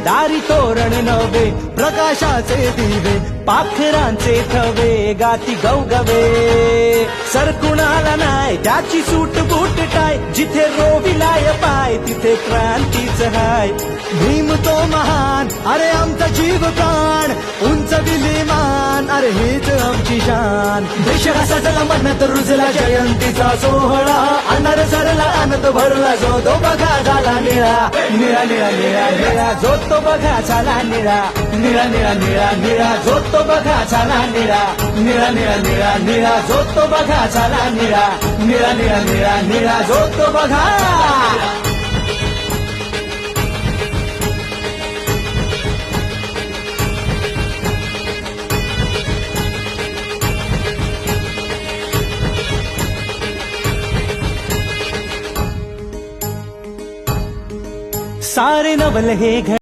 दारी तोरण नवे प्रकाशाचे दिवे पाखरांचे थवे गाती गवगवे सरकुणाला नाय त्याची सूट बूट टाय जिथे रोविलाय पाय तिथे क्रांतीच हाय भीम तो महान अरे आमचा जीव प्राण उंच विलीमान अरे हेच आमची शान देश सजला म्हणत रुजला जयंतीचा सोहळा अनार सरला आनंद भरला जो तो बघा झाला निळा निळा निळा निळा निळा जो तो बघा झाला निळा निळा निळा निळा निळा जो तो बघा झाला निळा निळा निळा निळा निळा जो तो बघा झाला निळा निळा निळा निळा निळा जो तो बघा सारे नवल हे